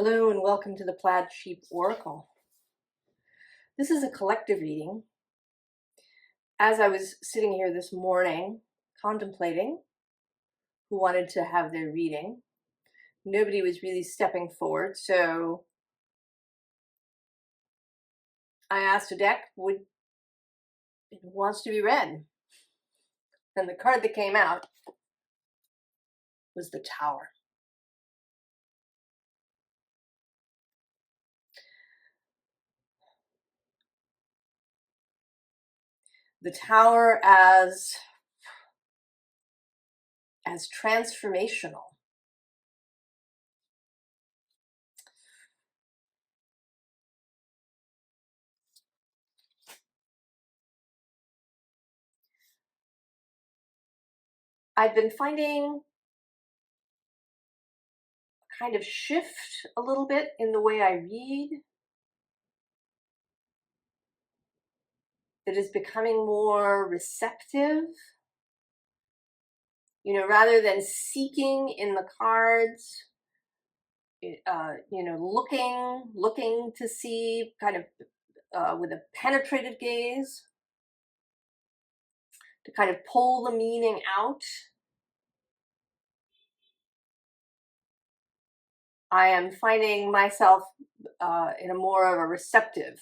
Hello and welcome to the Plaid Sheep Oracle. This is a collective reading. As I was sitting here this morning contemplating who wanted to have their reading, nobody was really stepping forward, so I asked a deck, who wants to be read? And the card that came out was the Tower. The Tower as transformational. I've been finding a kind of shift a little bit in the way I read that is becoming more receptive. Rather than seeking in the cards, looking to see kind of with a penetrative gaze to kind of pull the meaning out. I am finding myself in a more of a receptive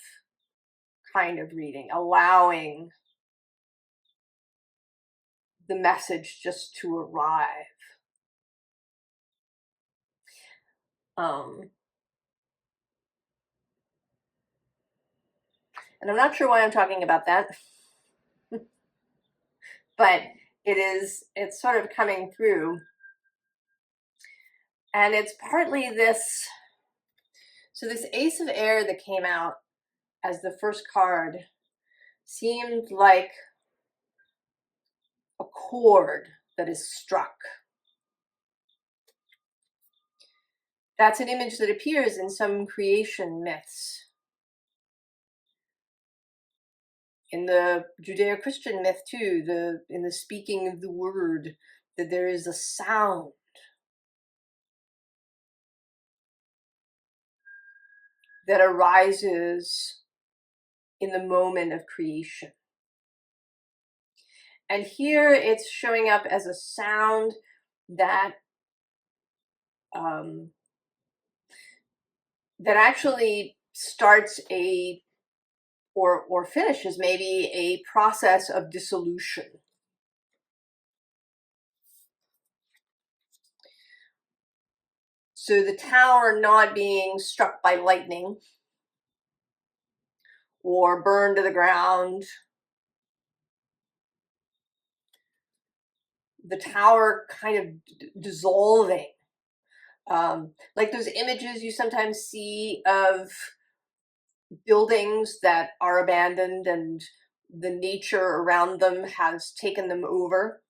kind of reading, allowing the message just to arrive. And I'm not sure why I'm talking about that, but it's sort of coming through. And it's partly this, so this Ace of Air that came out as the first card seemed like a chord that is struck. That's an image that appears in some creation myths. In the Judeo-Christian myth too, in the speaking of the word, that there is a sound that arises in the moment of creation. And here it's showing up as a sound that that actually starts or finishes maybe a process of dissolution. So the tower not being struck by lightning or burned to the ground. The tower kind of dissolving. Like those images you sometimes see of buildings that are abandoned and the nature around them has taken them over.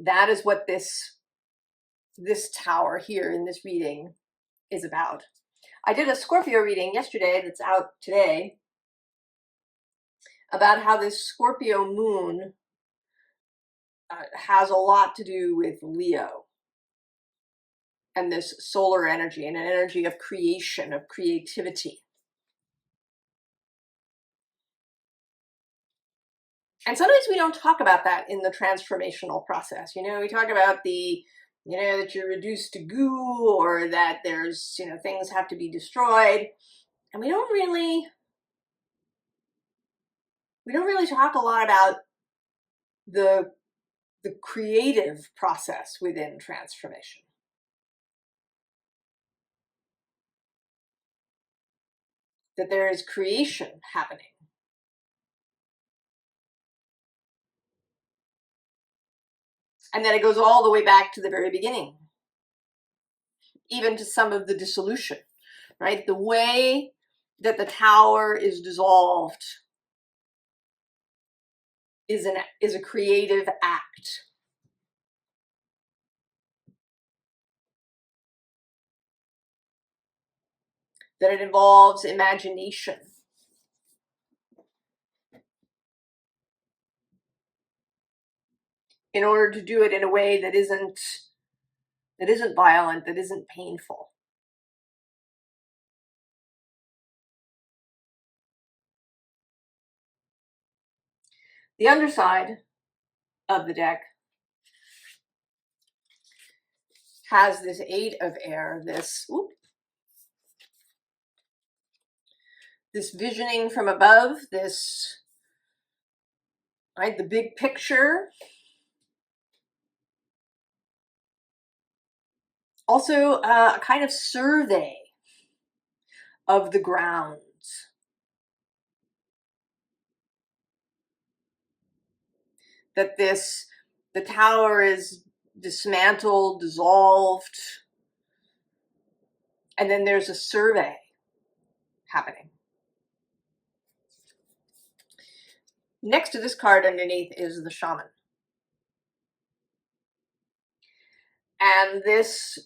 That is what this tower here in this reading is about. I did a Scorpio reading yesterday that's out today about how this Scorpio moon has a lot to do with Leo and this solar energy and an energy of creation, of creativity. And sometimes we don't talk about that in the transformational process. We talk about that you're reduced to goo, or that there's, things have to be destroyed. And we don't really talk a lot about the creative process within transformation. That there is creation happening. And that it goes all the way back to the very beginning, even to some of the dissolution, right? The way that the tower is dissolved is a creative act. That it involves imagination. in order to do it in a way that isn't violent, that isn't painful. The underside of the deck has this 8 of air, this visioning from above, this, right, the big picture. Also, a kind of survey of the grounds. That the tower is dismantled, dissolved, and then there's a survey happening. Next to this card underneath is the shaman. And this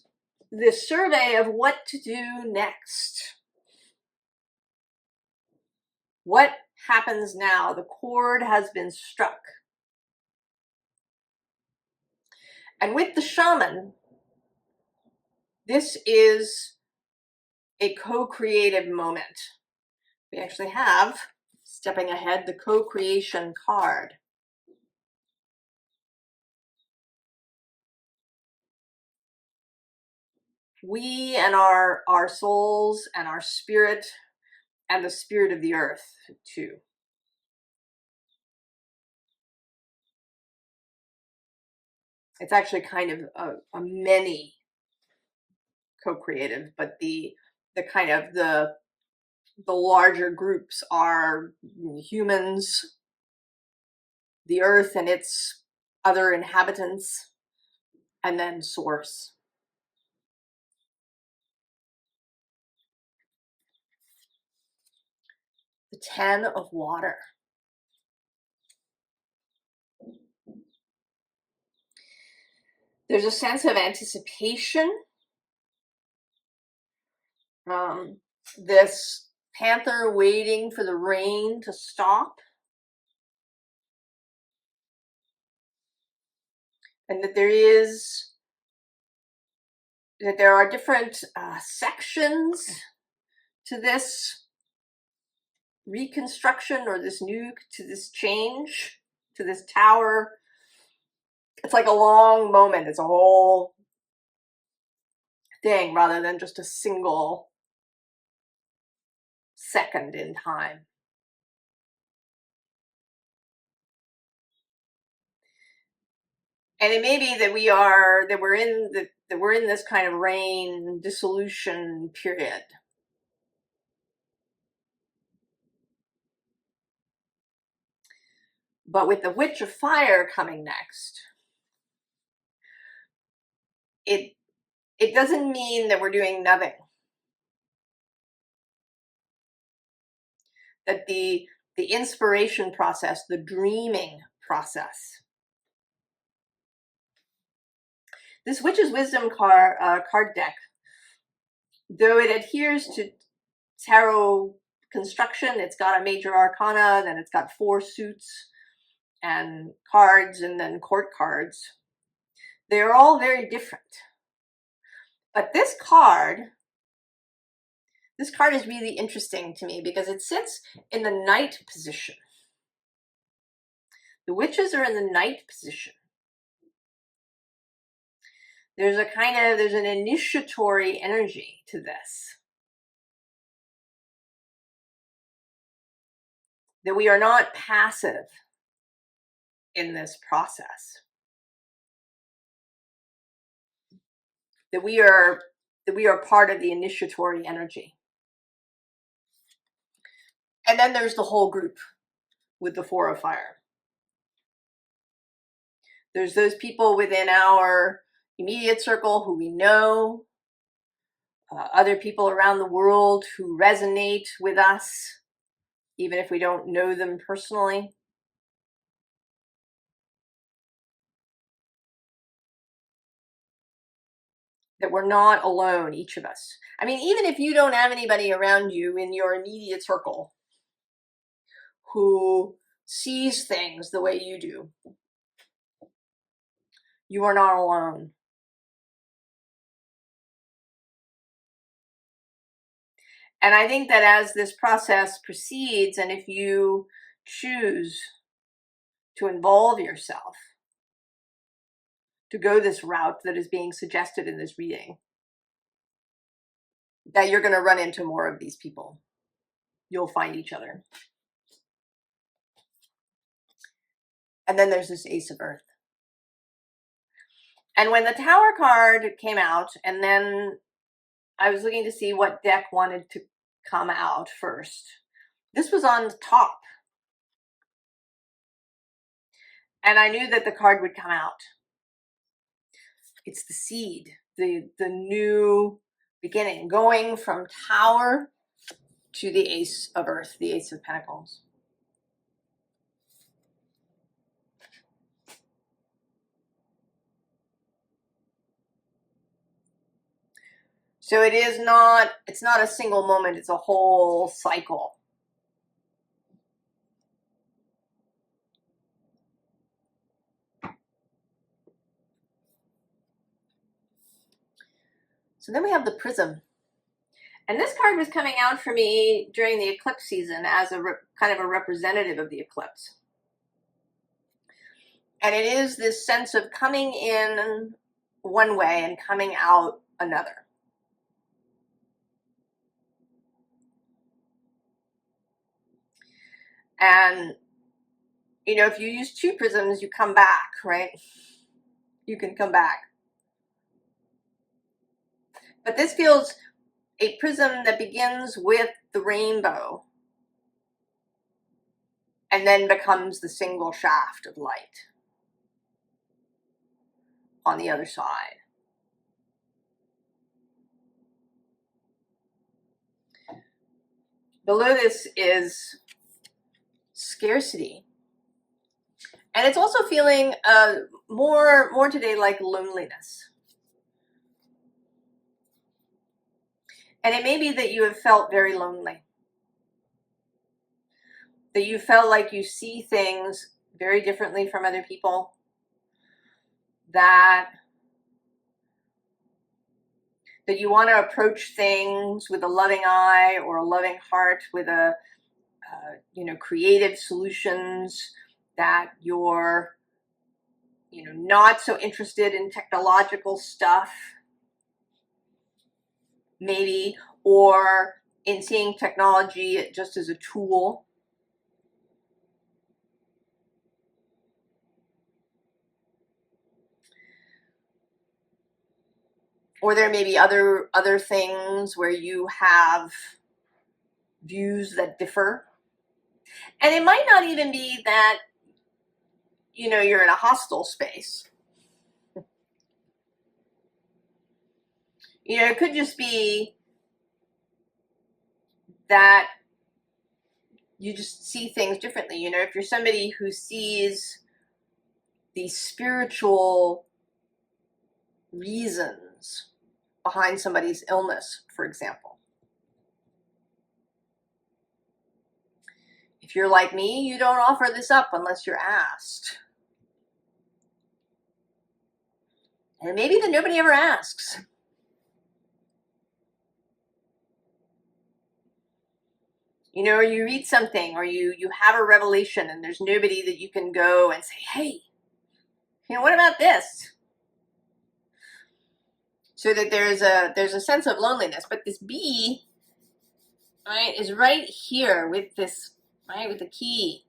survey of what to do next. What happens now? The chord has been struck. And with the shaman, this is a co-creative moment. We actually have, stepping ahead, the co-creation card. We and our souls and our spirit and the spirit of the earth too. It's actually kind of a many co-creative, but the kind of the larger groups are humans, the earth and its other inhabitants, and then source. The 10 of water. There's a sense of anticipation. This panther waiting for the rain to stop. And that there are different sections to this reconstruction, or to this change, to this tower. It's like a long moment. It's a whole thing rather than just a single second in time. And it may be that we're in this kind of rain dissolution period. But with the Witch of Fire coming next, it doesn't mean that we're doing nothing. That the inspiration process, the dreaming process. This Witch's Wisdom card deck, though it adheres to tarot construction, it's got a major arcana, then it's got 4 suits and cards, and then court cards. They're all very different. But this card is really interesting to me because it sits in the Knight position. The witches are in the Knight position. There's an initiatory energy to this. That we are not passive in this process. That we are part of the initiatory energy. And then there's the whole group with the 4 of Fire. There's those people within our immediate circle who we know, other people around the world who resonate with us, even if we don't know them personally. That we're not alone, each of us. I mean, even if you don't have anybody around you in your immediate circle who sees things the way you do, You are not alone. And I think that as this process proceeds, and if you choose to involve yourself, to go this route that is being suggested in this reading, that you're going to run into more of these people. You'll find each other. And then there's this Ace of Earth. And when the Tower card came out, and then I was looking to see what deck wanted to come out first, this was on top. And I knew that the card would come out. It's the seed, the new beginning, going from Tower to the Ace of Earth, the Ace of Pentacles. So it's not a single moment, it's a whole cycle. So then we have the Prism. And this card was coming out for me during the eclipse season as a kind of a representative of the eclipse. And it is this sense of coming in one way and coming out another. And, you know, if you use two prisms, you come back, right? You can come back. But this feels a prism that begins with the rainbow and then becomes the single shaft of light on the other side. Below this is scarcity. And it's also feeling more today like loneliness. And it may be that you have felt very lonely. That you felt like you see things very differently from other people. That you want to approach things with a loving eye or a loving heart, with a creative solutions, that you're not so interested in technological stuff, maybe, or in seeing technology just as a tool. Or there may be other things where you have views that differ. And it might not even be that, you're in a hostile space. It could just be that you just see things differently. If you're somebody who sees the spiritual reasons behind somebody's illness, for example. If you're like me, you don't offer this up unless you're asked. And maybe that nobody ever asks. Or you read something, or you have a revelation, and there's nobody that you can go and say, hey, what about this? So that there's a sense of loneliness. But this bee, right, is right here with this, right, with the key.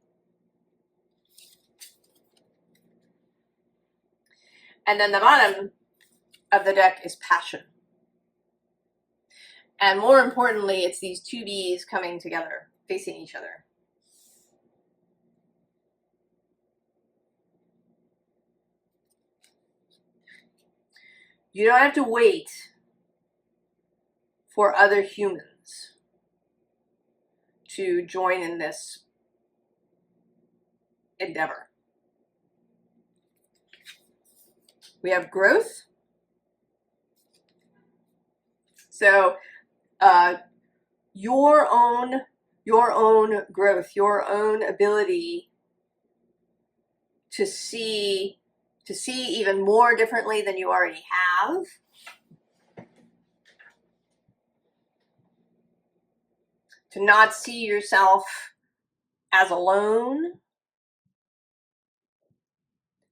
And then the bottom of the deck is passion. And more importantly, it's these two bees coming together, facing each other. You don't have to wait for other humans to join in this endeavor. We have growth. So your own growth, your own ability to see to see even more differently than you already have, to not see yourself as alone,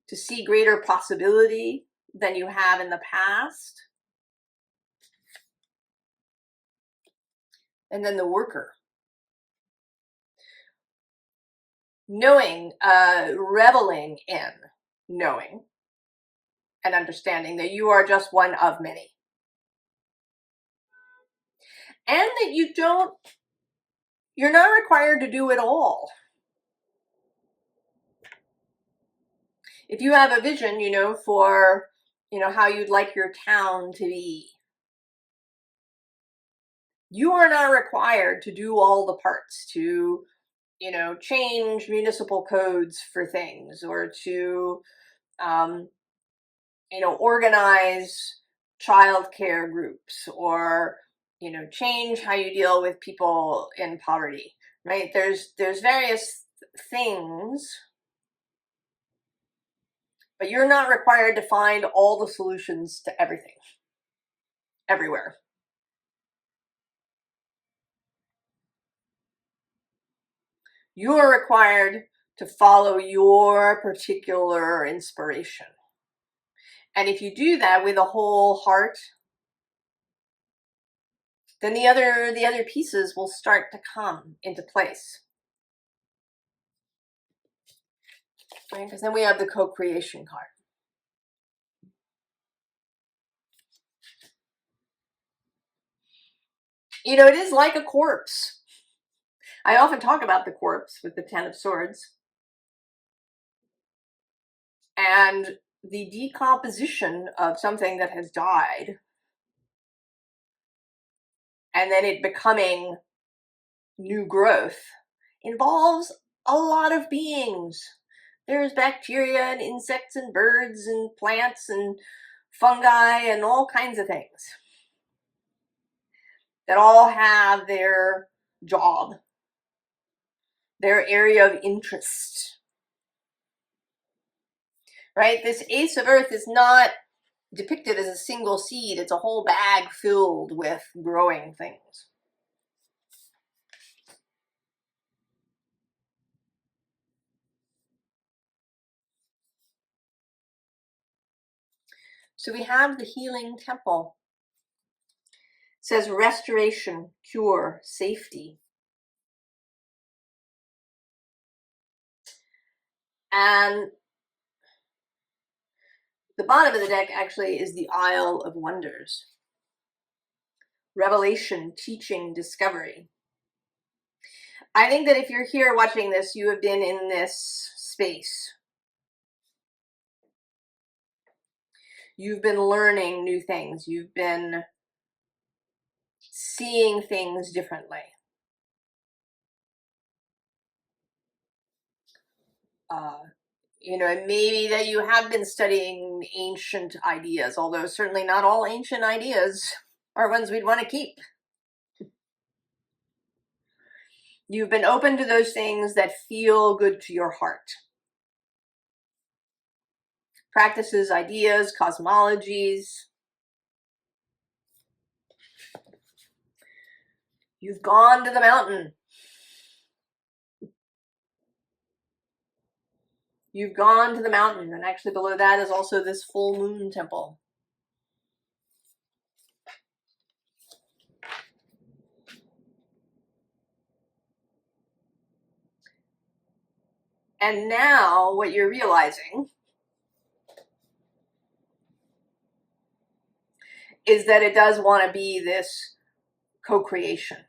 to see greater possibility than you have in the past. And then the worker. Knowing, reveling in knowing and understanding that you are just one of many. And that you're not required to do it all. If you have a vision, for, how you'd like your town to be, you are not required to do all the parts, to, change municipal codes for things, or to, organize childcare groups, or, change how you deal with people in poverty, right? There's various things, but you're not required to find all the solutions to everything, everywhere. You are required to follow your particular inspiration. And if you do that with a whole heart, then the other pieces will start to come into place. Right? Because then we have the co-creation card. It is like a corpse. I often talk about the corpse with the Ten of Swords. And the decomposition of something that has died, and then it becoming new growth, involves a lot of beings. There's bacteria and insects and birds and plants and fungi and all kinds of things that all have their job, their area of interest. Right? This Ace of Earth is not depicted as a single seed. It's a whole bag filled with growing things. So we have the healing temple. It says restoration, cure, safety. And the bottom of the deck actually is the Isle of Wonders. Revelation, teaching, discovery. I think that if you're here watching this, you have been in this space. You've been learning new things. You've been seeing things differently. Maybe that you have been studying ancient ideas, although certainly not all ancient ideas are ones we'd want to keep. You've been open to those things that feel good to your heart. Practices, ideas, cosmologies. You've gone to the mountain. You've gone to the mountain, and actually below that is also this full moon temple. And now what you're realizing is that it does want to be this co-creation,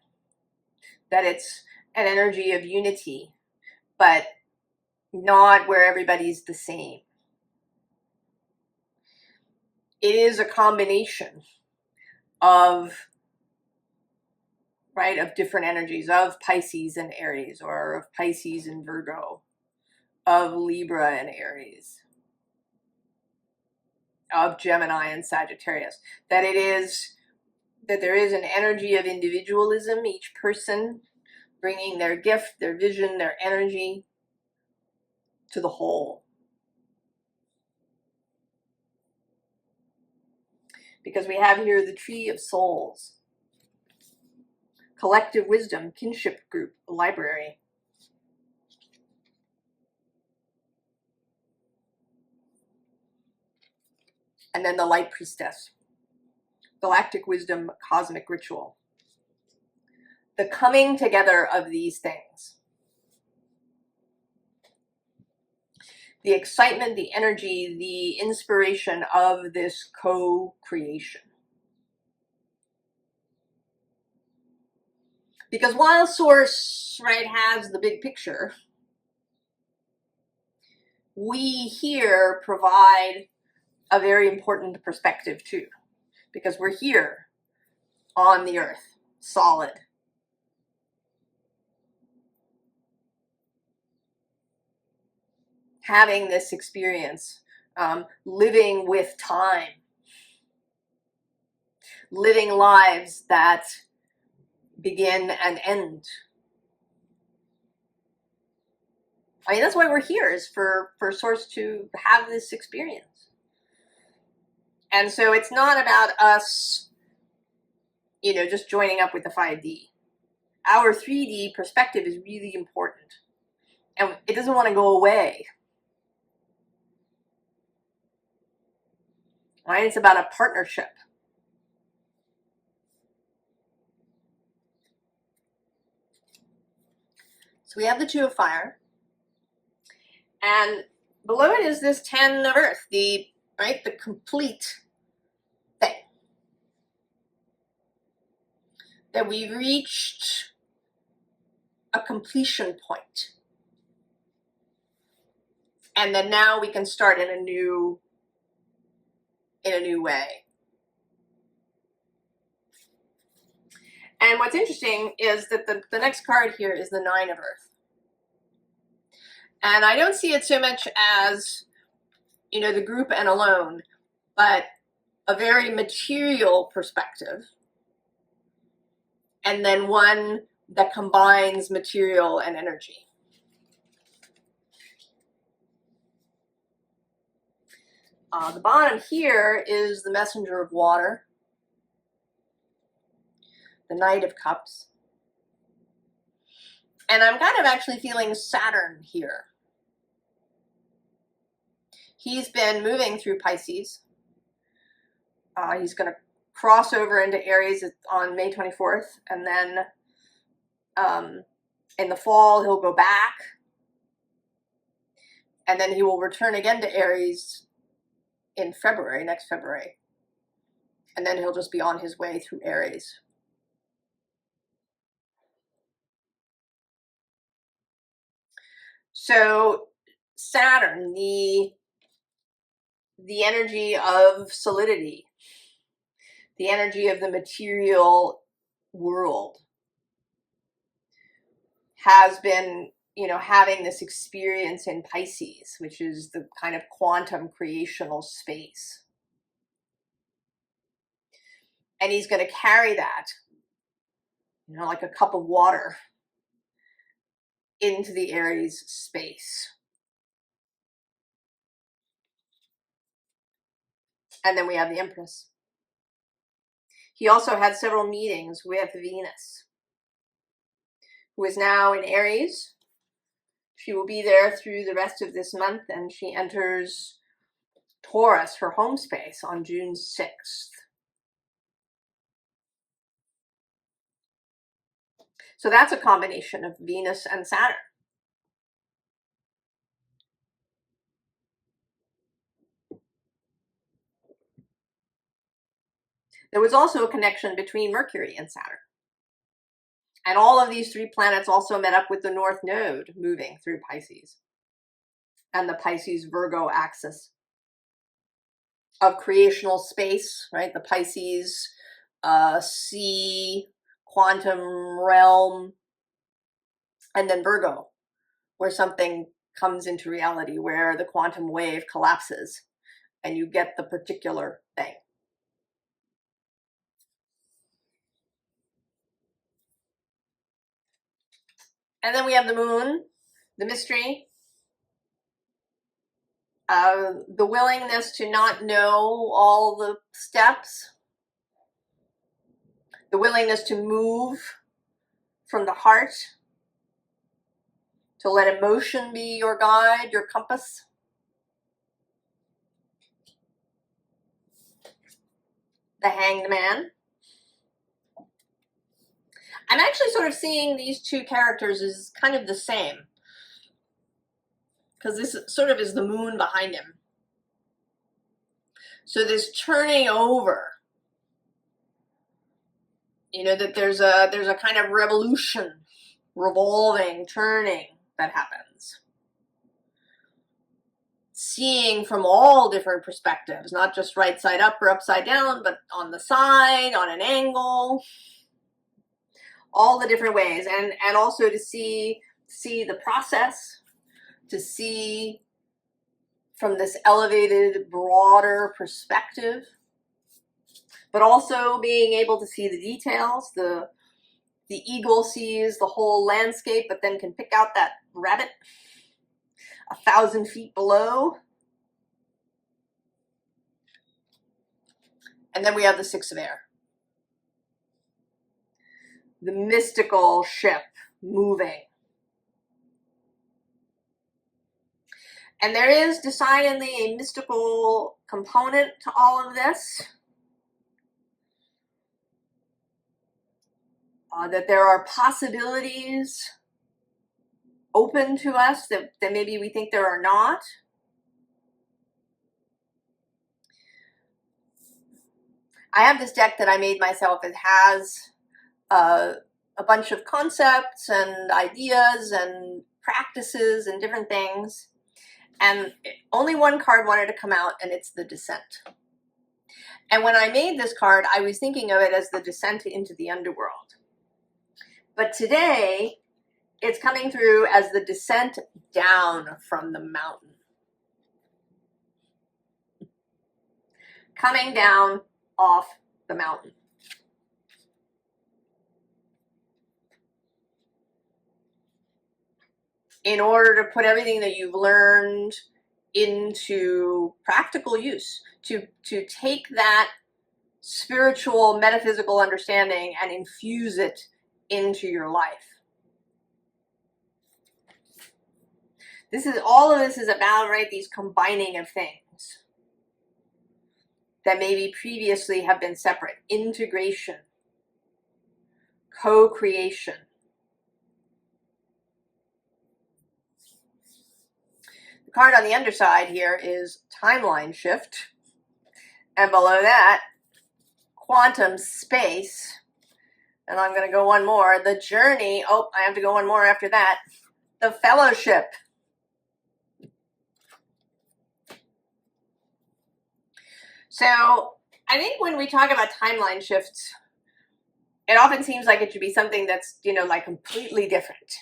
that it's an energy of unity, but not where everybody's the same. It is a combination of different energies, of Pisces and Aries, or of Pisces and Virgo, of Libra and Aries, of Gemini and Sagittarius. That there is an energy of individualism, each person bringing their gift, their vision, their energy to the whole. because we have here the Tree of Souls, collective wisdom, kinship group, library. And then the Light Priestess, galactic wisdom, cosmic ritual. The coming together of these things. The excitement, the energy, the inspiration of this co-creation. Because while Source, right, has the big picture, we here provide a very important perspective too. Because we're here on the earth, solid. Having this experience, living with time, living lives that begin and end. I mean, that's why we're here, is for Source to have this experience. And so it's not about us, you know, just joining up with the 5D. Our 3D perspective is really important. And it doesn't want to go away. Right? It's about a partnership. So we have the Two of Fire. And below it is this 10 of Earth, the complete thing. That we've reached a completion point. And then now we can start in a new way. And what's interesting is that the next card here is the Nine of Earth. And I don't see it so much as, you know, the group and alone, but a very material perspective. And then one that combines material and energy. The bottom here is the Messenger of Water, the Knight of Cups. And I'm kind of actually feeling Saturn here. He's been moving through Pisces. He's going to cross over into Aries on May 24th. And then in the fall, he'll go back. And then he will return again to Aries in February, next February. And then he'll just be on his way through Aries. So Saturn, the energy of solidity, the energy of the material world, has been, you know, having this experience in Pisces, which is the kind of quantum creational space. And he's going to carry that, you know, like a cup of water into the Aries space. And then we have the Empress. He also had several meetings with Venus, who is now in Aries. She will be there through the rest of this month, and she enters Taurus, her home space, on June 6th. So that's a combination of Venus and Saturn. There was also a connection between Mercury and Saturn. And all of these three planets also met up with the North Node moving through Pisces and the Pisces-Virgo axis of creational space, right? The Pisces sea, quantum realm, and then Virgo, where something comes into reality, where the quantum wave collapses and you get the particular thing. And then we have the moon, the mystery, The willingness to not know all the steps, the willingness to move from the heart, to let emotion be your guide, your compass. The Hanged Man. I'm actually sort of seeing these two characters as kind of the same, because this sort of is the moon behind him. So this turning over, you know, that there's a kind of revolution, revolving, turning that happens. Seeing from all different perspectives, not just right side up or upside down, but on the side, on an angle, all the different ways, and also to see the process, to see from this elevated, broader perspective, but also being able to see the details. The eagle sees the whole landscape, but then can pick out that rabbit 1,000 feet below. And then we have the Six of Air. The mystical ship moving. And there is decidedly a mystical component to all of this. That there are possibilities open to us that maybe we think there are not. I have this deck that I made myself. It has a bunch of concepts and ideas and practices and different things. And only one card wanted to come out, and it's the Descent. And when I made this card, I was thinking of it as the descent into the underworld. But today, it's coming through as the descent down from the mountain. Coming down off the mountain. In order to put everything that you've learned into practical use, to take that spiritual, metaphysical understanding and infuse it into your life. All of this is about, right, these combining of things that maybe previously have been separate. Integration, co-creation. The card on the underside here is Timeline Shift. And below that, Quantum Space. And I'm going to go one more. The Journey. Oh, I have to go one more after that. The Fellowship. So I think when we talk about timeline shifts, it often seems like it should be something that's, you know, like completely different.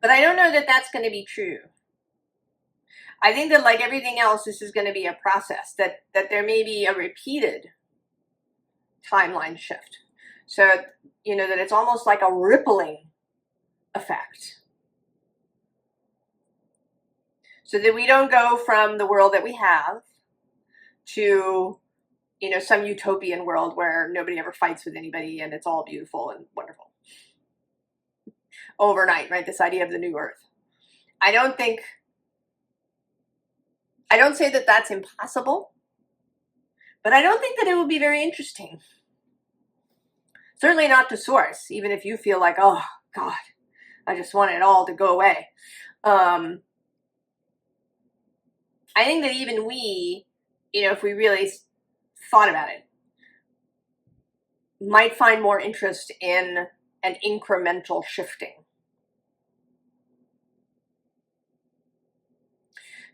But I don't know that that's going to be true. I think that, like everything else, this is going to be a process, that there may be a repeated timeline shift. So, you know, that it's almost like a rippling effect. So that we don't go from the world that we have to, you know, some utopian world where nobody ever fights with anybody and it's all beautiful and wonderful. Overnight, right? This idea of the new earth. I don't say that that's impossible, but I don't think that it would be very interesting. Certainly not to source, even if you feel like, oh, God, I just want it all to go away. I think that even we, you know, if we really thought about it, might find more interest in an incremental shifting.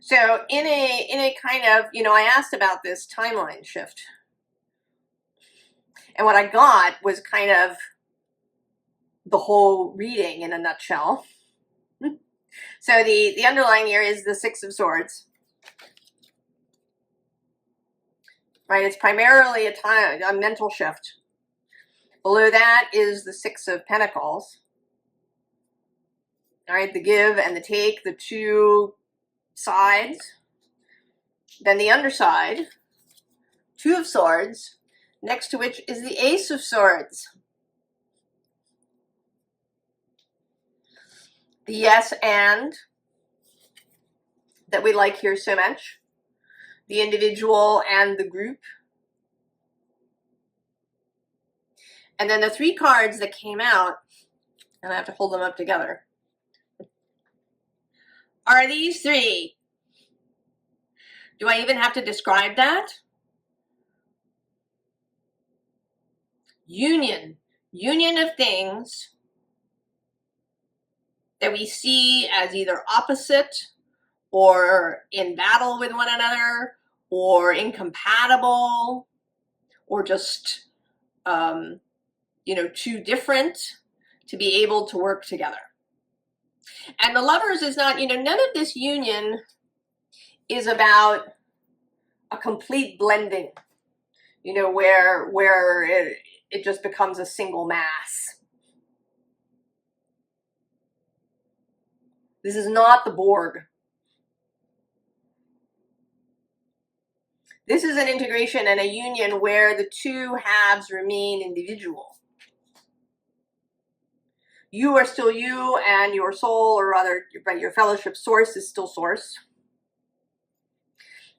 So in a kind of, you know, I asked about this timeline shift. And what I got was kind of the whole reading in a nutshell. So the underlying here is the Six of Swords. Right, it's primarily a mental shift. Below that is the Six of Pentacles. All right, the give and the take, the two sides, then the underside, Two of Swords, next to which is the Ace of Swords. The yes and that we like here so much. The individual and the group. And then the three cards that came out, and I have to hold them up together, are these three. Do I even have to describe that? Union. Union of things that we see as either opposite or in battle with one another or incompatible or just, too different to be able to work together. And the Lovers is not, none of this union is about a complete blending, where it just becomes a single mass. This is not the Borg. This is an integration and a union where the two halves remain individual. You are still you, and your soul, or rather your fellowship source, is still source.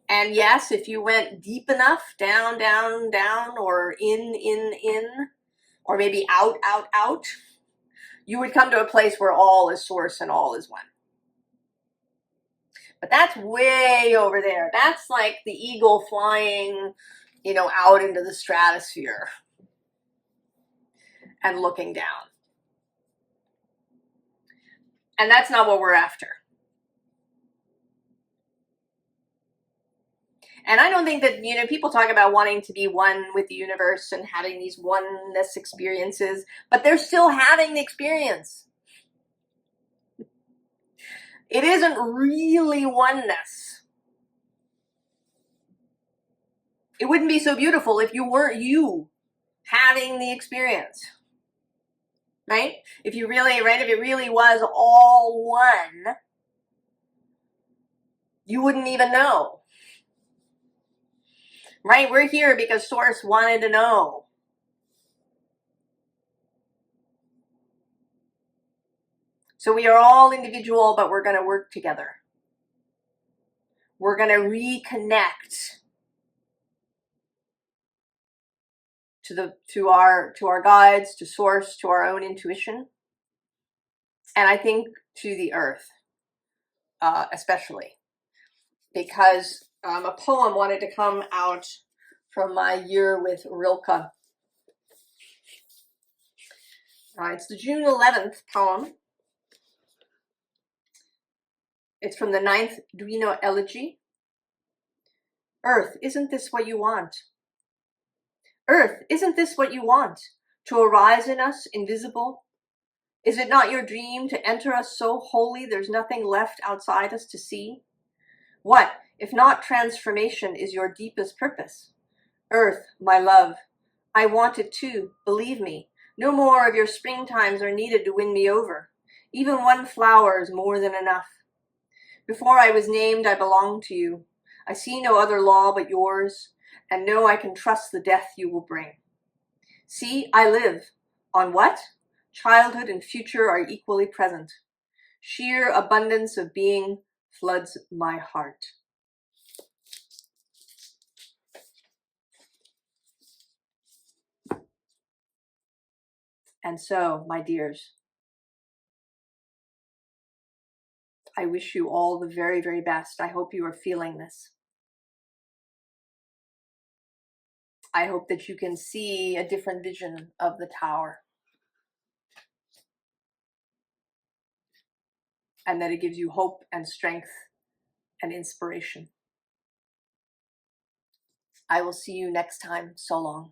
And yes, if you went deep enough, down, down, down, or in, or maybe out, out, out, you would come to a place where all is source and all is one. But that's way over there. That's like the eagle flying, out into the stratosphere and looking down. And that's not what we're after. And I don't think that, people talk about wanting to be one with the universe and having these oneness experiences, but they're still having the experience. It isn't really oneness. It wouldn't be so beautiful if you weren't you having the experience. Right? If it really was all one, you wouldn't even know. Right? We're here because Source wanted to know. So we are all individual, but we're going to work together. We're going to reconnect to our guides, to Source, to our own intuition, and I think to the earth, especially, because a poem wanted to come out from my year with Rilke. It's the June 11th poem. It's from the 9th Duino Elegy. Earth, isn't this what you want? Earth, isn't this what you want? To arise in us, invisible? Is it not your dream to enter us so wholly there's nothing left outside us to see? What, if not transformation, is your deepest purpose? Earth, my love, I want it too, believe me. No more of your springtimes are needed to win me over. Even one flower is more than enough. Before I was named, I belonged to you. I see no other law but yours, and know I can trust the death you will bring. See, I live. On what? Childhood and future are equally present. Sheer abundance of being floods my heart. And so, my dears, I wish you all the very, very best. I hope you are feeling this. I hope that you can see a different vision of the tower. And that it gives you hope and strength and inspiration. I will see you next time. So long.